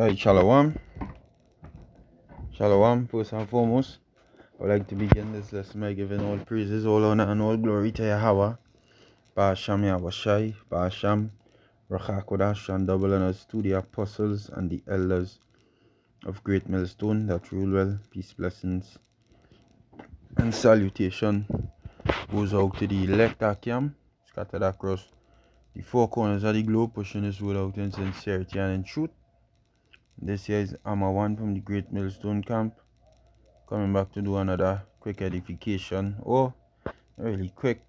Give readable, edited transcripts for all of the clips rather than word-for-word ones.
Alright, Shalom. Shalom, first and foremost. I would like to begin this lesson by giving all praises, all honor, and all glory to Yahweh. Ba'asham Yahweh Ba'asham Rachakodash, and double honors to the apostles and the elders of Great Millstone that rule well. Peace, blessings, and salutation goes out to the elect Akim, scattered across the four corners of the globe, pushing this word out in sincerity and in truth. This here is Amma One from the Great Millstone Camp, coming back to do another quick edification, or really quick,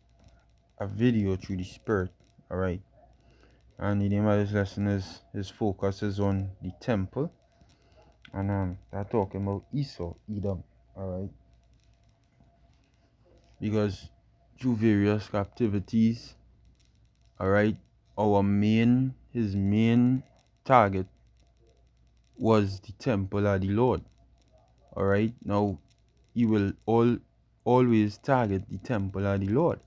a video through the spirit. Alright, and the name of this lesson is, his focus is on the temple, and they're talking about Esau, Edom. Alright, because through various captivities, alright, his main target was the temple of the Lord. Alright, now he will always target the temple of the Lord.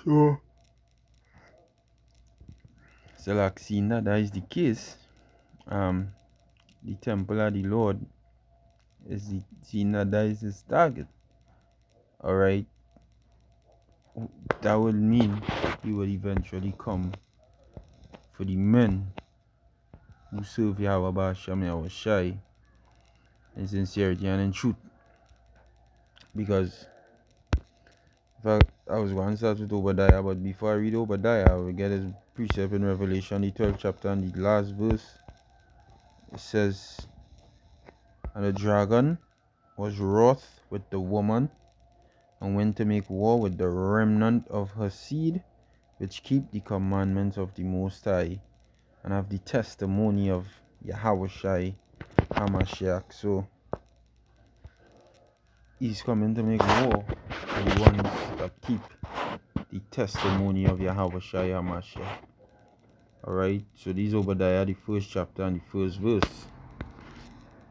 So like seeing that is the case, the temple of the Lord is seeing that is his target. Alright, that would mean he will eventually come for the men who serve Yahweh Ba'asham Yahweh Shai in sincerity and in truth. Because I was going to start with Obadiah, but before I read Obadiah, I will get his precept in Revelation, the 12th chapter and the last verse. It says, "And the dragon was wroth with the woman, and went to make war with the remnant of her seed, which keep the commandments of the Most High, and have the testimony of Yahweh Shai HaMashiach." So he's coming to make war with the ones that keep the testimony of Yahweh Shai HaMashiach. Alright, so this is Obadiah, the 1st chapter and the 1st verse.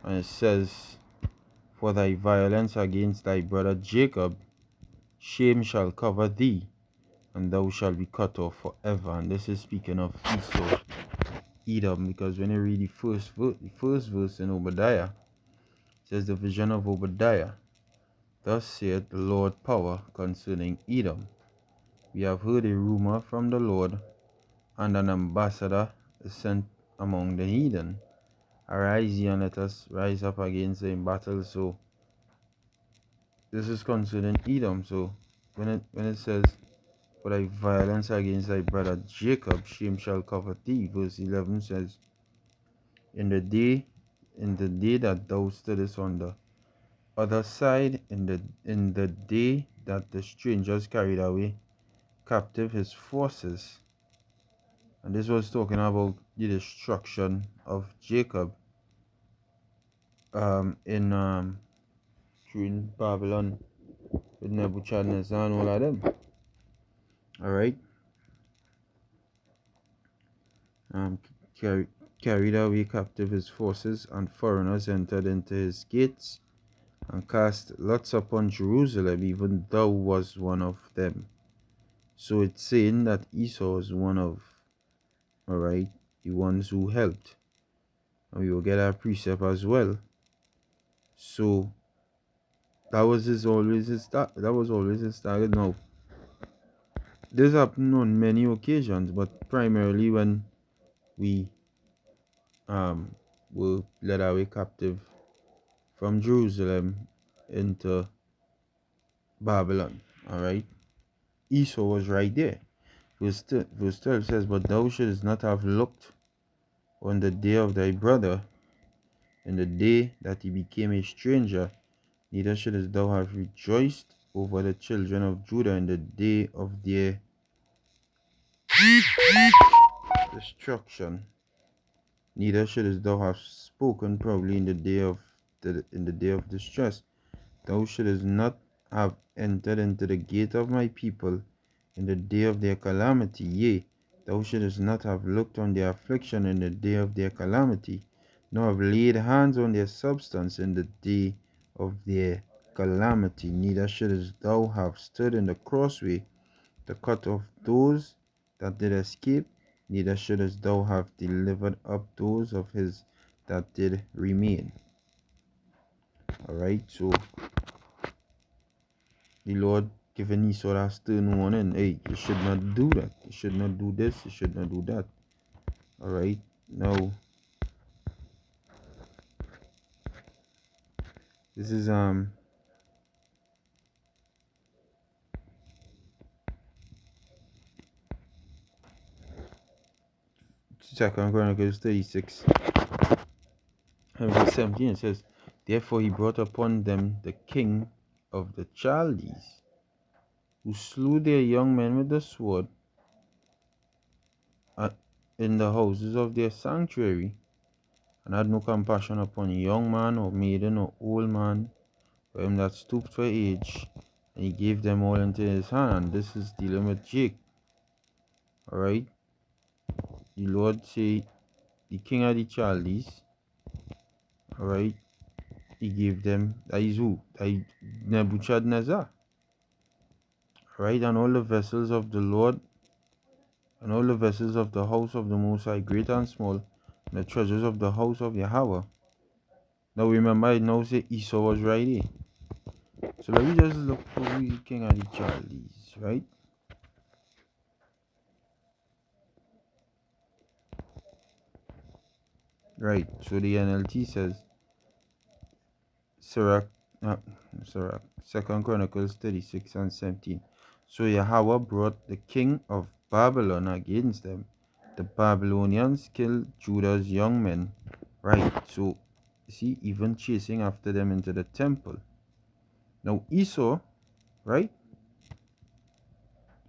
And it says, "For thy violence against thy brother Jacob, shame shall cover thee, and thou shalt be cut off forever." And this is speaking of Esau, Edom, because when you read the first verse in Obadiah, it says, "The vision of Obadiah. Thus saith the Lord power concerning Edom. We have heard a rumor from the Lord, and an ambassador is sent among the heathen. Arise ye, and let us rise up against them in battle." So this is concerning Edom. So when it says, "For thy violence against thy brother Jacob, shame shall cover thee," verse 11 says, in the day that thou stoodest on the other side, in the day that the strangers carried away captive his forces." And this was talking about the destruction of Jacob in Babylon with Nebuchadnezzar and all of them. Alright. Carried away captive his forces, and foreigners entered into his gates, and cast lots upon Jerusalem, even thou was one of them. So it's saying that Esau was one of, alright, the ones who helped. And we will get our precept as well. So that was always his target. Now, this happened on many occasions, but primarily when we were led away captive from Jerusalem into Babylon. Alright, Esau was right there. Verse 12 says, "But thou shouldest not have looked on the day of thy brother, in the day that he became a stranger, neither shouldest thou have rejoiced over the children of Judah in the day of their destruction. Neither shouldest thou have spoken proudly in the day of distress. Thou shouldest not have entered into the gate of my people in the day of their calamity. Yea, thou shouldest not have looked on their affliction in the day of their calamity, nor have laid hands on their substance in the day of their calamity. Neither shouldest thou have stood in the crossway to cut off those that did escape neither shouldest thou have delivered up those of his that did remain. Alright, so the Lord giving Esau that stern warning, hey, you should not do that, you should not do this, you should not do that. Alright, now this is Second Chronicles 36 and verse 17. It says, therefore he brought upon them the king of the Chaldees, who slew their young men with the sword in the houses of their sanctuary, and had no compassion upon young man or maiden or old man, or him that stooped for age, and he gave them all into his hand. And this is dealing with Jake. Alright, the Lord say the king of the Chaldees, alright, he gave them, that is who? That is Nebuchadnezzar. Right, and all the vessels of the Lord, and all the vessels of the house of the Most High, great and small, and the treasures of the house of Yahweh. Now remember, I now say Esau was right here. So let me just look for who is king of the Chaldees, right? Right, so the NLT says, Sirach, Second Chronicles 36 and 17. So Yahweh brought the king of Babylon against them. The Babylonians killed Judah's young men. Right, so see, even chasing after them into the temple. Now Esau, right?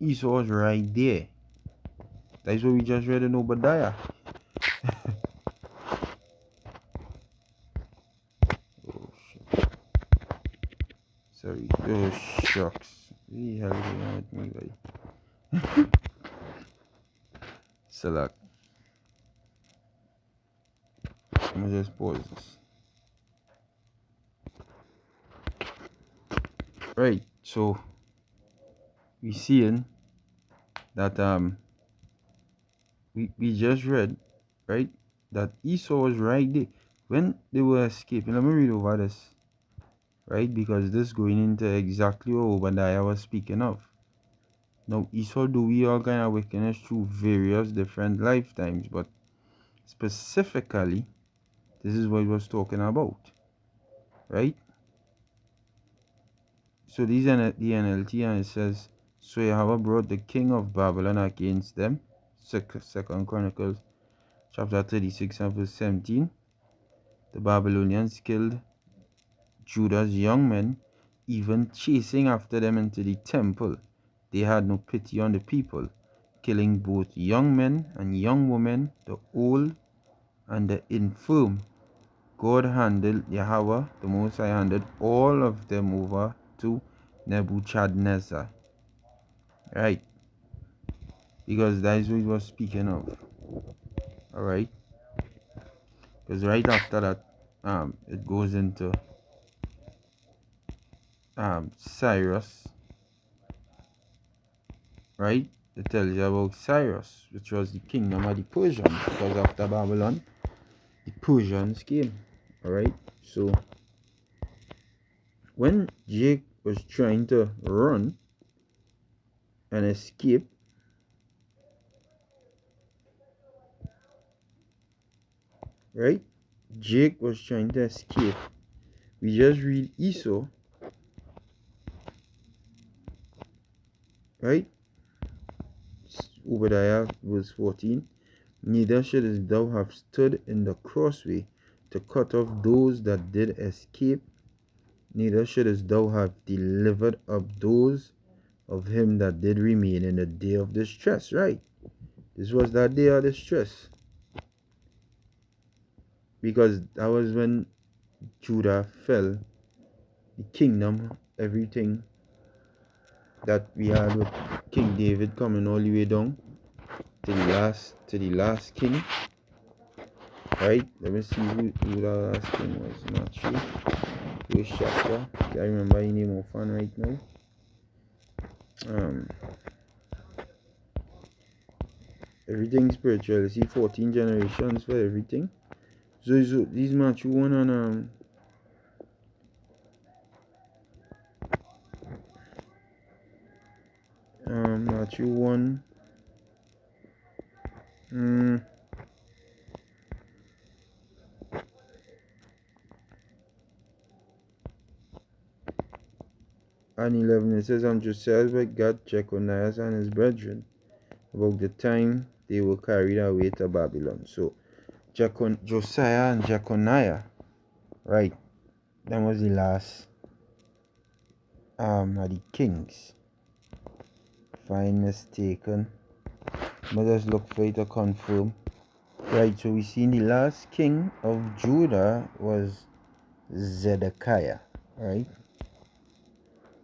Esau was right there. That's what we just read in Obadiah. Oh shit. Sorry. Oh shucks. What the hell is going on with me, buddy? Select. Let me just pause this. Right, so we seeing that we just read, right, that Esau was right there when they were escaping. Let me read over this, right, because this going into exactly what Obadiah was speaking of. Now Esau do we all kind of wickedness through various different lifetimes, but specifically this is what he was talking about, right? So these are the NLT, and it says, so Yahweh brought the king of Babylon against them. Second Chronicles chapter 36 and verse 17. The Babylonians killed Judah's young men, even chasing after them into the temple. They had no pity on the people, killing both young men and young women, the old and the infirm. God handed, Yahweh, the Most High, handed all of them over to Nebuchadnezzar. Right? Because that is what he was speaking of. Alright? Because right after that, it goes into Cyrus, right? It tells you about Cyrus, which was the kingdom of the Persians, because after Babylon, the Persians came. Alright, so when Jake was trying to run and escape, right? Jake was trying to escape. We just read Esau, right? Obadiah verse 14. Neither shouldest thou have stood in the crossway to cut off those that did escape, neither shouldest thou have delivered up those of him that did remain in the day of distress. Right? This was that day of distress. Because that was when Judah fell, the kingdom, everything that we had with King David coming all the way down to the last king. Right? Let me see who the last king was. Not sure. First chapter. I remember his name offhand right now. Everything spiritual. You see 14 generations for everything. So these Matthew 1 and Matthew 1 and 11, it says, and Josiah begat Jeconiah and his brethren about the time they were carried away to Babylon. So Josiah and Jeconiah, right, that was the last of the kings, if I'm mistaken. But let's look for it to confirm. Right, so we see the last king of Judah was Zedekiah, right?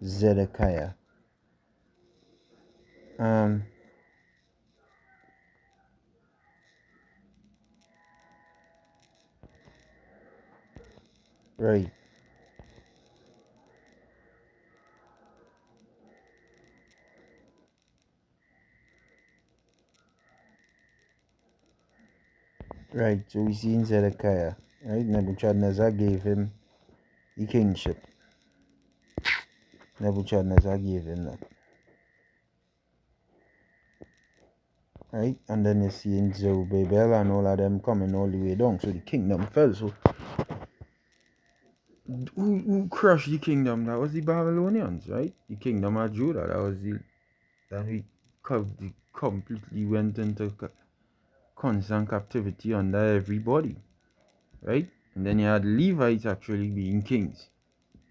Zedekiah. Right. Right, so we see in Zedekiah, right? Nebuchadnezzar gave him the kingship. Nebuchadnezzar gave him that. Right? And then you see in Zerubbabel and all of them coming all the way down. So the kingdom fell. So who crushed the kingdom? That was the Babylonians, right? The kingdom of Judah. That we completely went into constant captivity under everybody. Right? And then you had Levites actually being kings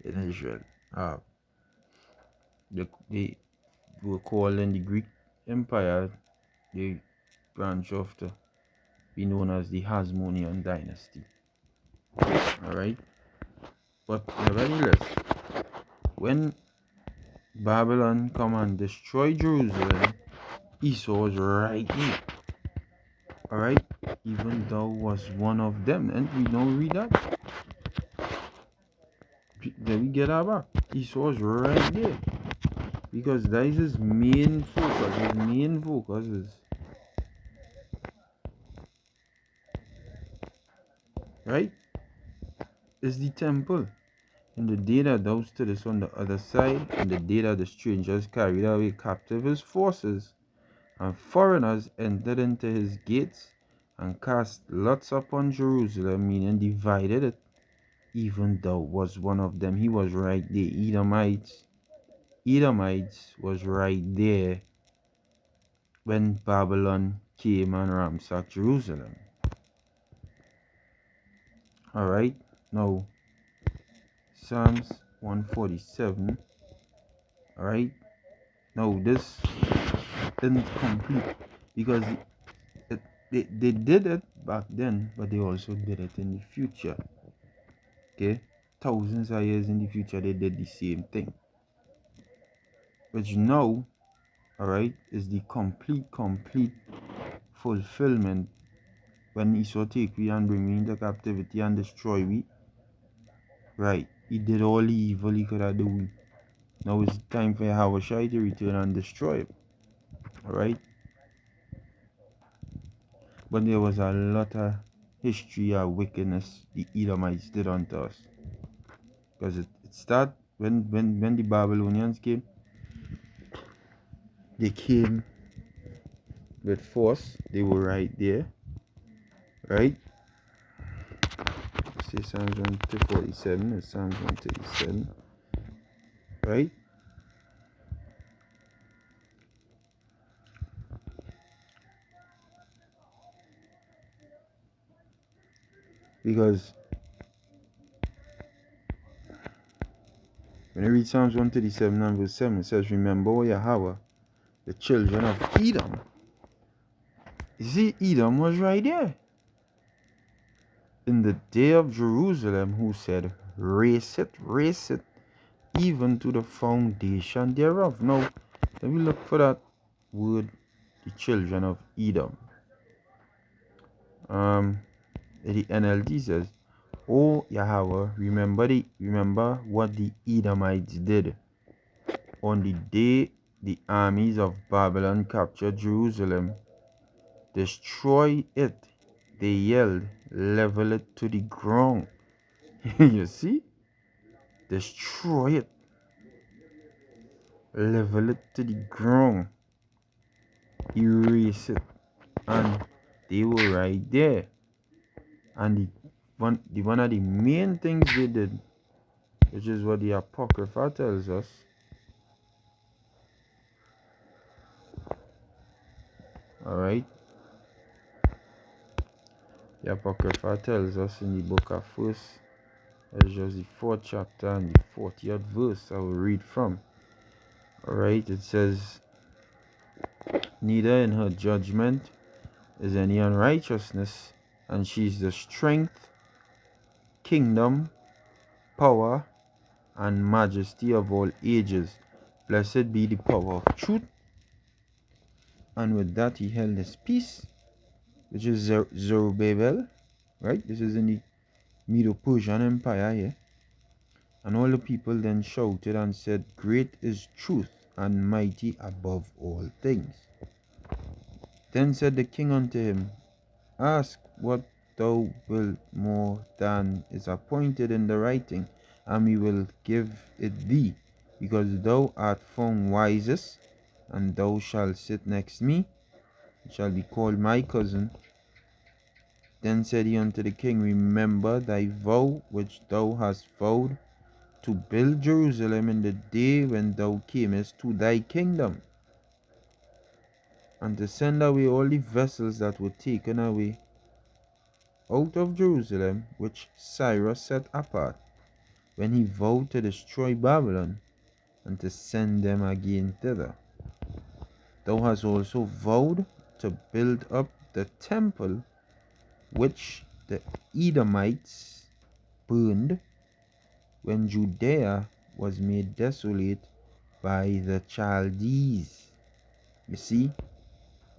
in Israel. They were called in the Greek Empire, the branch of to be known as the Hasmonean dynasty. Alright? But nevertheless, when Babylon come and destroy Jerusalem, Esau was right there. Alright? Even though was one of them. And we don't read that. Then we get our back. Esau was right there. Because that is his main focus. His main focus is, right? Is the temple. In the day that thou stoodest on the other side, in the day that the strangers carried away captive his forces, and foreigners entered into his gates, and cast lots upon Jerusalem, meaning divided it, even thou was one of them. He was right there. Edomites was right there when Babylon came and ransacked Jerusalem. Alright, now Psalms 147. Alright, now this isn't complete because they did it back then, but they also did it in the future. Okay, thousands of years in the future, they did the same thing. Which now, alright, is the complete fulfillment when Esau take we and bring we into captivity and destroy we. Right, he did all the evil he could have done. Now it's time for Yahushua to return and destroy it. Alright? But there was a lot of history of wickedness the Edomites did unto us. Because it started when the Babylonians came. They came with force. They were right there. Right? Say Psalms 147. It's Psalms 137. Right? Because when you read Psalms 137 and verse 7, it says, remember, O Yahweh, the children of Edom. You see, Edom was right there. In the day of Jerusalem, who said, raise it, even to the foundation thereof. Now, let me look for that word, the children of Edom. The NLT says, O Yahweh, remember what the Edomites did on the day the armies of Babylon captured Jerusalem. Destroy it, they yelled. Level it to the ground. You see? Destroy it. Level it to the ground. Erase it. And they were right there. And one of the main things they did, which is what the Apocrypha tells us, alright? The Apocrypha tells us in the book of 1st Ezra, the 4th chapter and the 40th verse I will read from. Alright, it says, neither in her judgment is any unrighteousness, and she is the strength, kingdom, power, and majesty of all ages. Blessed be the power of truth. And with that he held his peace, which is Zerubbabel, right? This is in the Medo-Persian Empire here. And all the people then shouted and said, great is truth, and mighty above all things. Then said the king unto him, ask what thou wilt more than is appointed in the writing, and we will give it thee, because thou art found wisest, and thou shalt sit next me, and shall be called my cousin. Then said he unto the king, remember thy vow which thou hast vowed to build Jerusalem in the day when thou camest to thy kingdom, and to send away all the vessels that were taken away out of Jerusalem, which Cyrus set apart, when he vowed to destroy Babylon, and to send them again thither. Thou hast also vowed to build up the temple which the Edomites burned when Judea was made desolate by the Chaldees. You see,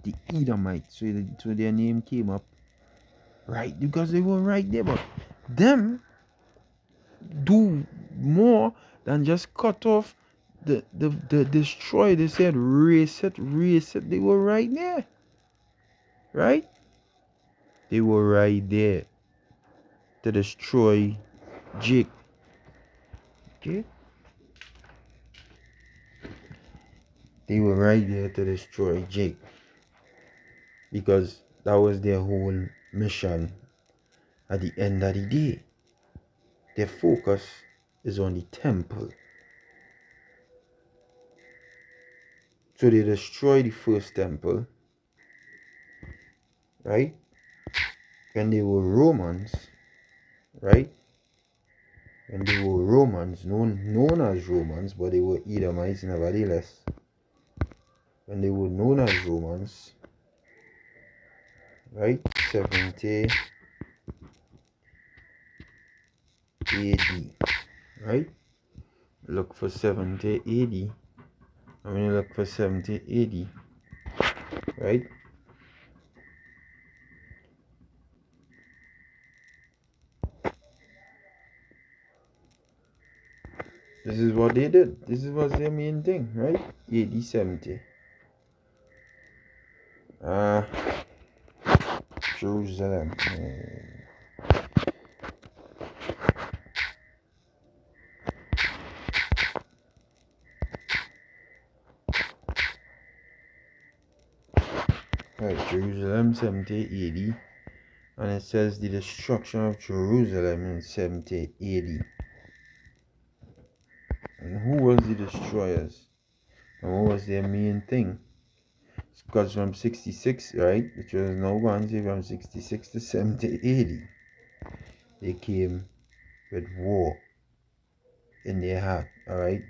the Edomites, so their name came up, right? Because they were right there, but them do more than just cut off the destroy. They said race it. They were right there, right? They were right there to destroy Jake. Okay, they were right there to destroy Jake, because that was their whole mission. At the end of the day, their focus is on the temple. So they destroyed the first temple, right? When they were Romans, right? When they were Romans, known as Romans, but they were Edomites nevertheless. When they were known as Romans, right? 70 AD, right? Look for 70 AD. I'm going to look for 70 AD, right? This is what they did. This was their main thing, right? AD 70. Jerusalem. Right, Jerusalem 70 AD. And it says the destruction of Jerusalem in 70 AD. And who was the destroyers? And what was their main thing? Because from 66, right, which was now going to say from 66 to 70 AD, they came with war in their heart, alright?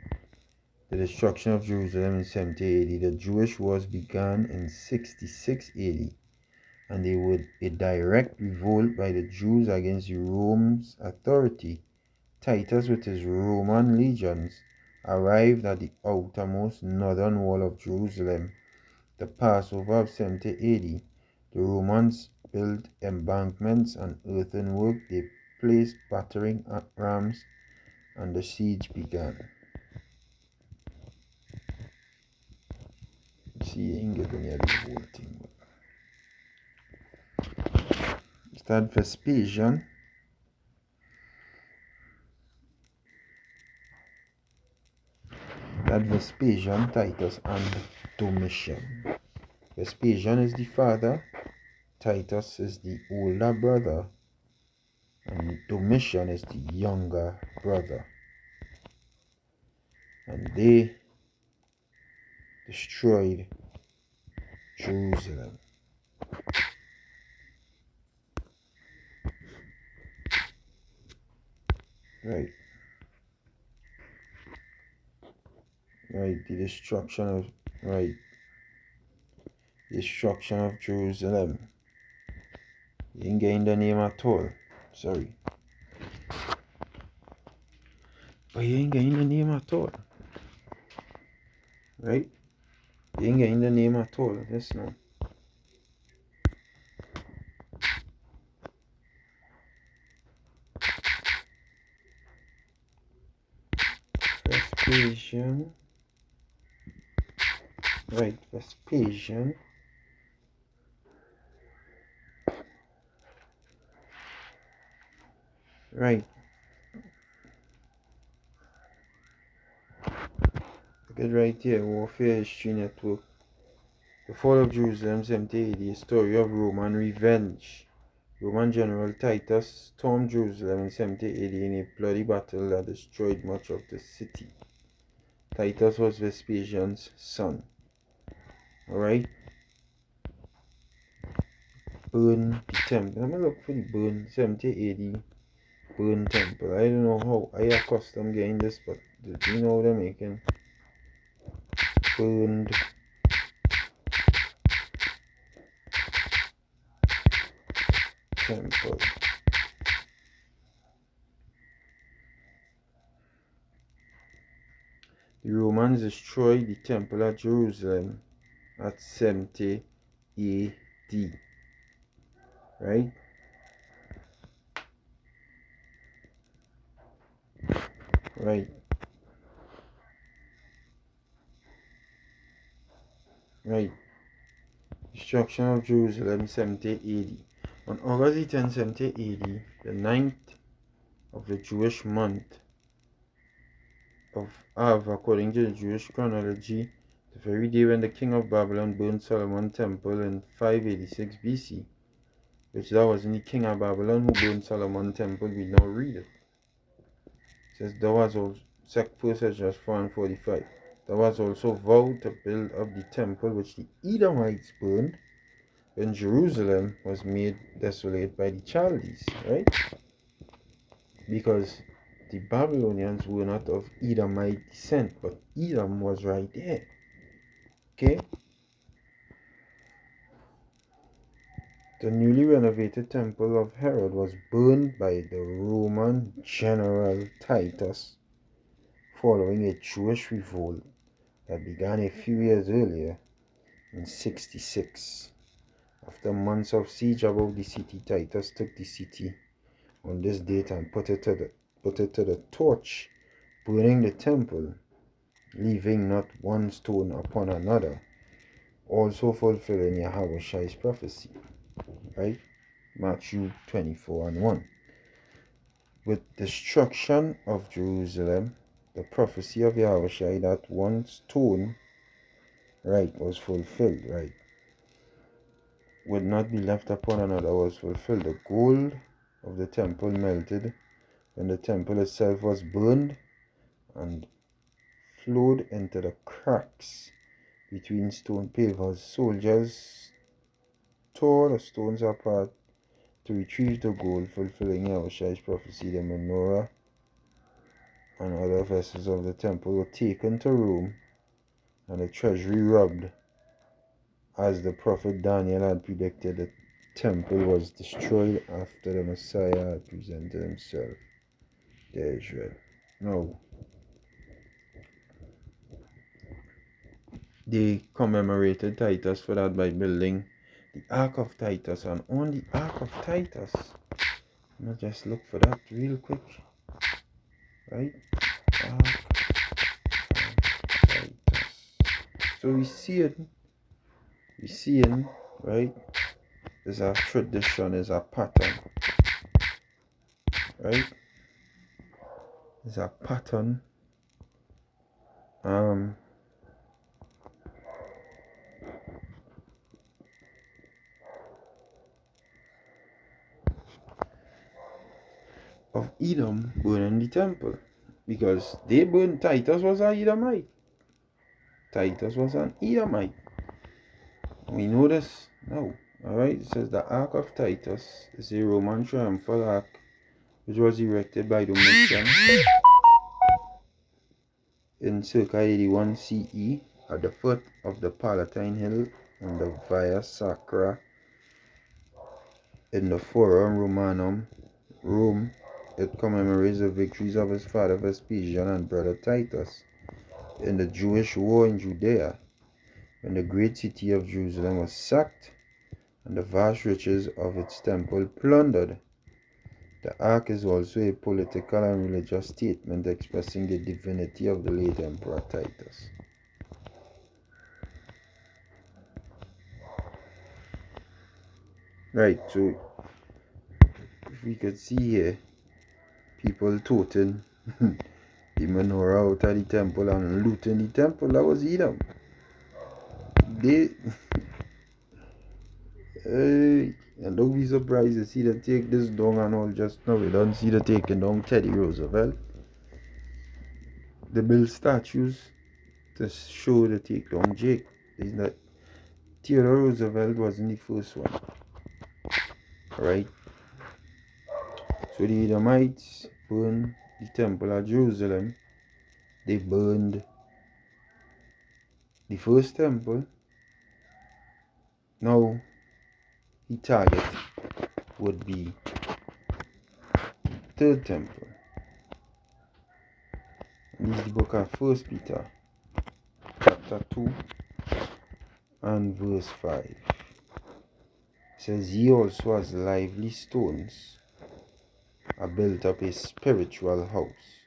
The destruction of Jerusalem in 70 AD. The Jewish wars began in 66 AD, and they were a direct revolt by the Jews against Rome's authority. Titus with his Roman legions arrived at the outermost northern wall of Jerusalem. The Passover of 70 AD, the Romans built embankments and earthenwork. They placed battering rams, and the siege began. See, you ain't getting the whole thing. That Vespasian Titus, and Domitian. Vespasian is the father, Titus is the older brother, and Domitian is the younger brother. And they destroyed Jerusalem. Right. The destruction of Jerusalem. You didn't get in the name at all. Sorry. But you ain't getting the name at all. Right? You ain't getting the name at all. Yes, no. Vespasian. Right, Vespasian. Right. Look at right here, Warfare History Network. The fall of Jerusalem, 70 AD, a story of Roman revenge. Roman general Titus stormed Jerusalem in 70 AD in a bloody battle that destroyed much of the city. Titus was Vespasian's son. Alright? Burn the temple. I'm going to look for the burn, 70 AD, burn temple. I don't know how I accustomed getting this, but do you know what I'm making? Burned temple. The Romans destroyed the temple at Jerusalem at 70 AD. Right? Right. Right. Destruction of Jerusalem, 70 AD. On August 10, 70 AD, the 9th of the Jewish month of Av, according to the Jewish chronology, the very day when the king of Babylon burned Solomon's temple in 586 BC, which that wasn't the king of Babylon who burned Solomon's temple, we now read it. It says, there was also, 1 Ezra 4 and 45, there was also vowed to build up the temple which the Edomites burned when Jerusalem was made desolate by the Chaldees, right? Because the Babylonians were not of Edomite descent, but Edom was right there. Okay? The newly renovated temple of Herod was burned by the Roman general Titus following a Jewish revolt that began a few years earlier in 66. After months of siege above the city, Titus took the city on this date and put it to the torch, burning the temple, leaving not one stone upon another, also fulfilling Yahweh's prophecy. Right? Matthew 24 and 1. With destruction of Jerusalem, the prophecy of Yahweh that one stone, right, was fulfilled, right, would not be left upon another was fulfilled. The gold of the temple melted when the temple itself was burned and flowed into the cracks between stone pavers. Soldiers tore the stones apart to retrieve the gold, fulfilling Yahweh's prophecy. The menorah and other vessels of the temple were taken to Rome and the treasury robbed. As the prophet Daniel had predicted, the temple was destroyed after the Messiah had presented himself to Israel. Now, they commemorated Titus for that by building the Ark of Titus, and on the Ark of Titus, I'm gonna just look for that real quick, right? Ark of Titus. So we see it, right? is a tradition, is a pattern, right? It's a pattern of Edom burning the temple, because they burned. Titus was an Edomite. Titus was an Edomite. We know this now. Alright, it says the Ark of Titus is a Roman triumphal ark which was erected by Domitian in circa 81 CE at the foot of the Palatine Hill and the Via Sacra in the Forum Romanum, Rome. It commemorates the victories of his father Vespasian and brother Titus in the Jewish war in Judea, when the great city of Jerusalem was sacked and the vast riches of its temple plundered. The ark is also a political and religious statement expressing the divinity of the late Emperor Titus. Right, so if we could see here, people toting the menorah out of the temple and looting the temple, that was Edom. They and don't be surprised to see them take this down and all. Just now we don't see the taking down Teddy Roosevelt. They build statues to show the take down Jake. Is not Theodore Roosevelt wasn't the first one. Right? So the Edomites burned the temple at Jerusalem. They burned the first temple. Now the target would be third temple. And this is the book of 1 Peter chapter 2 and verse 5. It says, ye also as lively stones are built up a spiritual house,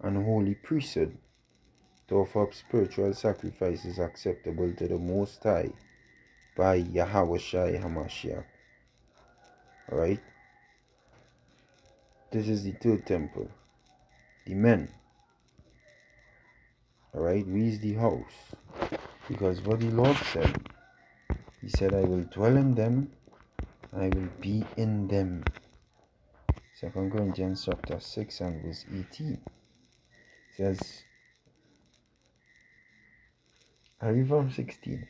and holy priesthood, to offer up spiritual sacrifices acceptable to the Most High by Yahweh HaMashiach. Alright? This is the third temple. The men. Alright? We is the house. Because what the Lord said, He said, I will dwell in them, and I will be in them. 2 Corinthians chapter 6 and verse 18. It says, I read from 16.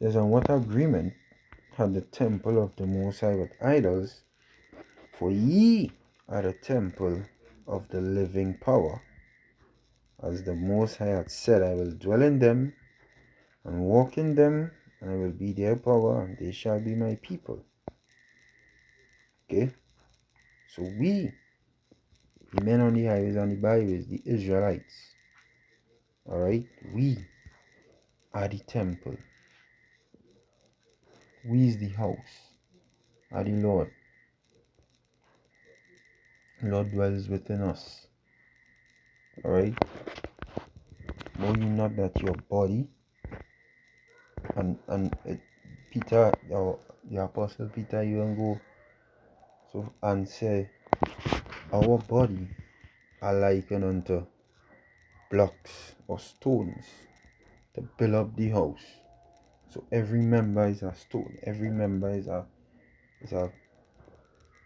It says, and what agreement had the temple of the Most High with idols? For ye are the temple of the living power. As the Most High had said, I will dwell in them and walk in them, and I will be their power, and they shall be my people. Okay? So we, the men on the highways and the byways, the Israelites, alright, we are the temple. We is the house, are the Lord. The Lord dwells within us. Alright? Know ye not that your body, and Peter, the Apostle Peter, even go so and say, our body are likened unto blocks or stones to build up the house. So every member is a stone. Every member is a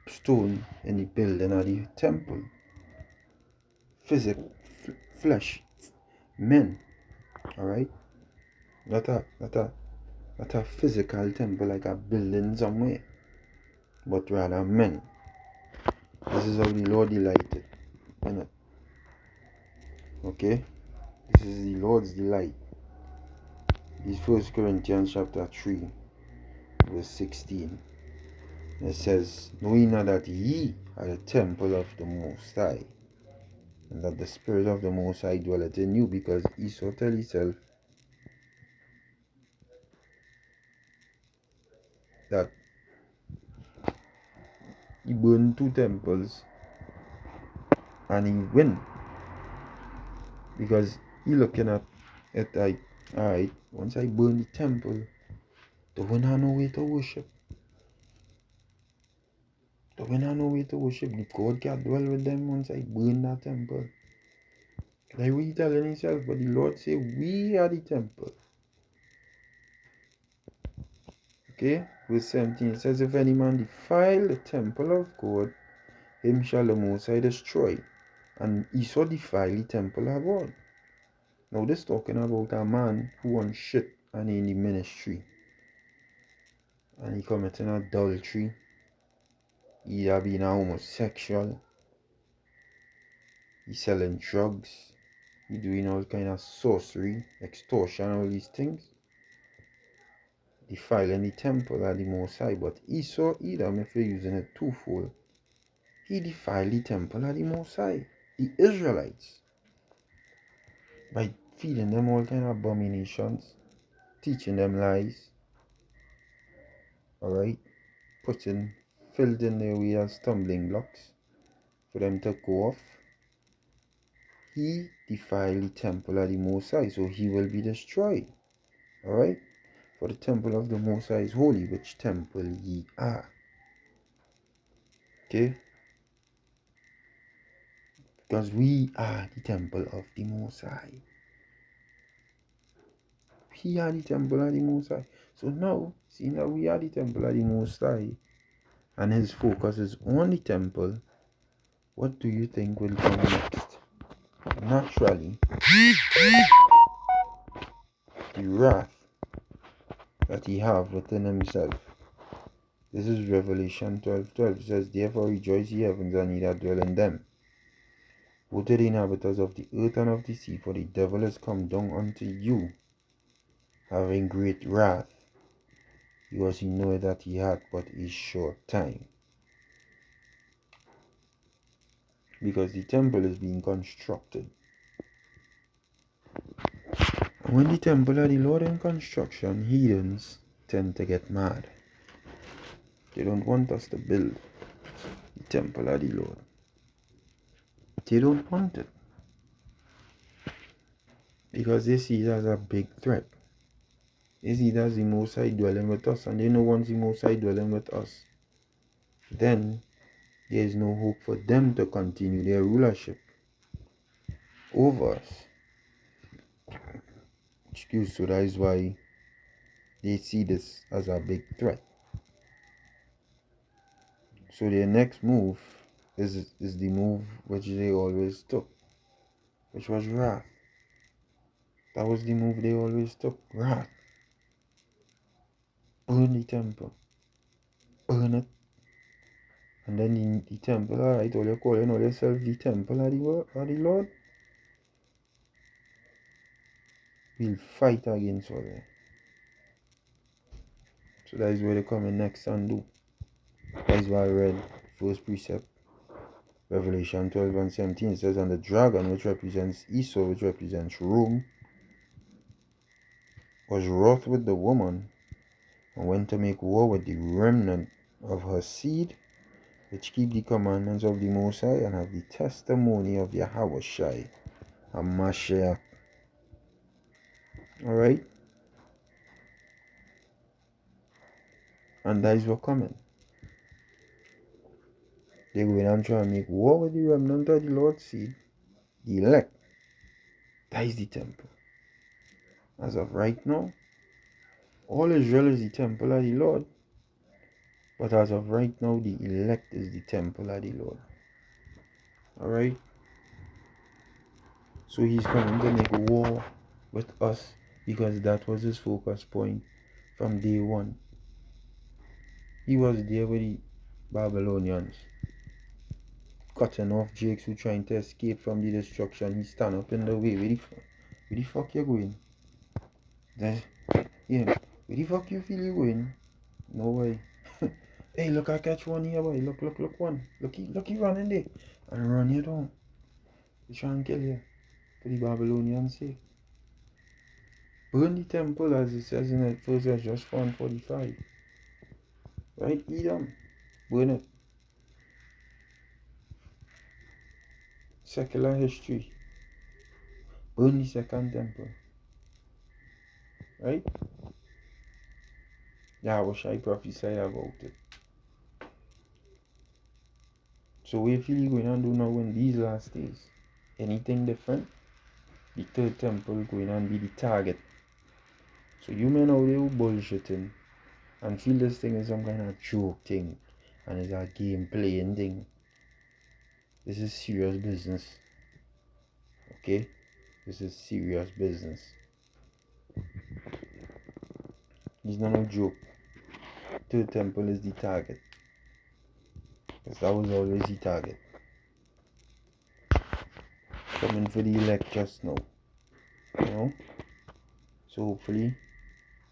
stone in the building of the temple. Flesh, men. Alright? Not a physical temple like a building somewhere, but rather men. This is how the Lord delighted in it. Okay? This is the Lord's delight. This is 1 Corinthians chapter 3, verse 16. It says, know ye not that ye are the temple of the Most High, and that the Spirit of the Most High dwelleth in you, because he so tell himself that he burned 2 temples and he win, because he looking at it like Alright, once I burn the temple, they won't have no way to worship. They won't have no way to worship. The God can't dwell with them once I burn that temple. Like what he telling himself, but the Lord say we are the temple. Okay, verse 17 it says, if any man defile the temple of God, him shall the Most High destroy. And Esau defile the temple of God. Now this talking about a man who wants shit and in the ministry. And he committing adultery. He have been a homosexual. He selling drugs. He doing all kind of sorcery, extortion, all these things. Defiling the temple of the Most High. But Esau, Edom, if you're using it twofold, he defiled the temple of the Most High, the Israelites, by feeding them all kind of abominations, teaching them lies, alright, putting filth in their way as stumbling blocks for them to go off. He defiled the temple of the Most High, so he will be destroyed, alright, for the temple of the Most High is holy, which temple ye are, okay, because we are the temple of the Most High. We are the temple of the Most High. So now, seeing that we are the temple of the Most High, and his focus is on the temple, what do you think will come next? Naturally, the wrath that he have within himself. This is Revelation 12:12. It says, therefore rejoice ye heavens, and ye that dwell in them. Woe to the inhabitants of the earth and of the sea, for the devil is come down unto you, having great wrath, because he knoweth that he hath but a short time. Because the temple is being constructed. And when the temple of the Lord in construction, heathens tend to get mad. They don't want us to build the temple of the Lord. They don't want it. Because they see it as a big threat. They see it as the Most High dwelling with us. And they know once the Most High dwelling with us, then there is no hope for them to continue their rulership over us. So that is why they see this as a big threat. So their next move is the move which they always took, which was wrath. That was the move they always took, wrath. Burn the temple. Burn it. And then the temple, alright, all you're calling all yourself the temple of the Lord. We'll fight against all that. So that is where they come in next and do. That is why I read first precept, Revelation 12:17. It says, and the dragon, which represents Esau, which represents Rome, was wroth with the woman, and went to make war with the remnant of her seed, which keep the commandments of the Most High, and have the testimony of Yahweh and Mashiach. Alright? And that is what coming. They're going and try and make war with the remnant of the Lord's seed, the elect. That is the temple. As of right now, all Israel is the temple of the Lord. But as of right now, the elect is the temple of the Lord. Alright? So he's coming to make war with us, because that was his focus point from day one. He was there with the Babylonians, cutting off Jakes who trying to escape from the destruction. He stand up in the way. Where the fuck you going? Where the fuck you feel you going? No way. Hey, look, I catch one here, boy. Look one. Look, he running there. And run you down. They try and kill you. For the Babylonians' sake. Burn the temple, as it says in it, first Ezra 1:45. Right, Edom? Burn it. Secular history. Burn the second temple. Right? Yahweh Shai prophesied about it. So what you feel you going to do now in these last days? Anything different? The third temple going on be the target. So you men out there who bullshitting and feel this thing is some kind of joke thing and it's a game playing thing. This is serious business. Okay? This is serious business. It's not no joke. Third temple is the target. Because that was always the target. Coming for the elect just now. You know? So hopefully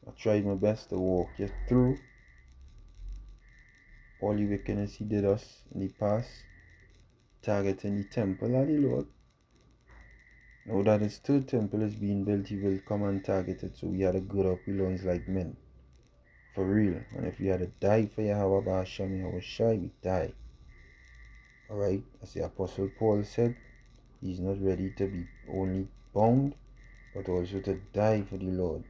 I tried my best to walk you through all the wickedness he did us in the past, targeting the temple of the Lord. Now that his third temple is being built, he will come and target it. So we had to gird up our loins like men. For real. And if we had to die for Yahweh Ba'ashem Yahweh Shai, we die. Alright? As the Apostle Paul said, he's not ready to be only bound, but also to die for the Lord.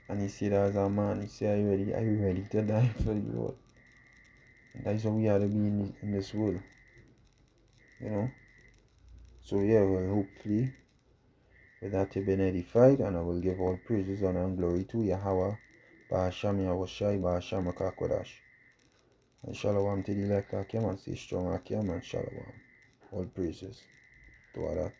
And he said as a man, he said, are you ready to die for the Lord? And that's how we have to be in this world. You know? So yeah, well, hopefully with that you've been edified, and I will give all praises, honor, and glory to Yahweh, Ba'ashem Yahweh Shai, Ba'ashem Akakwadash. And shalom to the elect Akim, and stay strong Akim, and shalom. All praises to Allah.